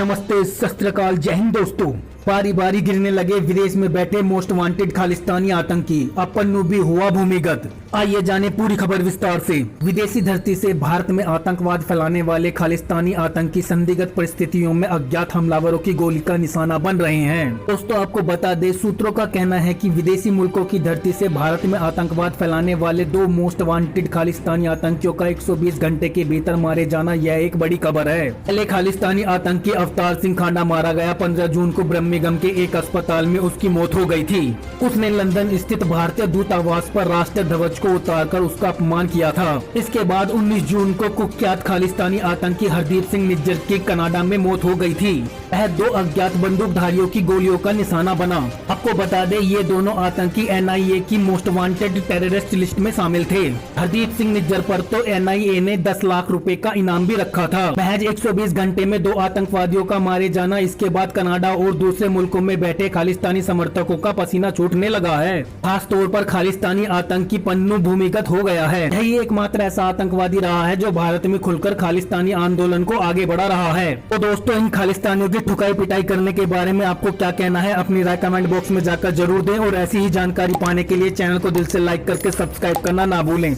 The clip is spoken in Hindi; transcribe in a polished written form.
नमस्ते, सत श्री अकाल, जय हिंद दोस्तों। बारी बारी गिरने लगे विदेश में बैठे मोस्ट वांटेड खालिस्तानी आतंकी, अब पन्नू भी हुआ भूमिगत। आइए जाने पूरी खबर विस्तार से। विदेशी धरती से भारत में आतंकवाद फैलाने वाले खालिस्तानी आतंकी संदिग्ध परिस्थितियों में अज्ञात हमलावरों की गोली का निशाना बन रहे हैं। दोस्तों आपको बता दें, सूत्रों का कहना है कि विदेशी मुल्कों की धरती से भारत में आतंकवाद फैलाने वाले 2 मोस्ट वांटेड खालिस्तानी आतंकियों का 120 घंटे के भीतर मारे जाना यह एक बड़ी खबर है। पहले खालिस्तानी आतंकी अवतार सिंह खांडा मारा गया। 15 जून को बर्मिंघम के एक अस्पताल में उसकी मौत हो गई थी। उसने लंदन स्थित भारतीय दूतावास पर राष्ट्रीय ध्वज को उतारकर उसका अपमान किया था। इसके बाद 19 जून को कुख्यात खालिस्तानी आतंकी हरदीप सिंह निज्जर की कनाडा में मौत हो गई थी। वह 2 अज्ञात बंदूकधारियों की गोलियों का निशाना बना। आपको बता दें, ये दोनों आतंकी NIA की मोस्ट वांटेड टेररिस्ट लिस्ट में शामिल थे। हरदीप सिंह निज्जर पर तो NIA ने 10 लाख रुपए का इनाम भी रखा था। महज 120 घंटे में 2 आतंकवादियों का मारे जाना, इसके बाद कनाडा और दूसरे मुल्कों में बैठे खालिस्तानी समर्थकों का पसीना छूटने लगा है। खास तौर पर खालिस्तानी आतंकी पन्नू भूमिगत हो गया है। यही एकमात्र ऐसा आतंकवादी रहा है जो भारत में खुलकर खालिस्तानी आंदोलन को आगे बढ़ा रहा है। तो दोस्तों, इन खालिस्तानियों की ठुकाई पिटाई करने के बारे में आपको क्या कहना है, अपनी राय कमेंट बॉक्स में जाकर जरूर दें। और ऐसी ही जानकारी पाने के लिए चैनल को दिल से लाइक करके सब्सक्राइब करना ना भूलें।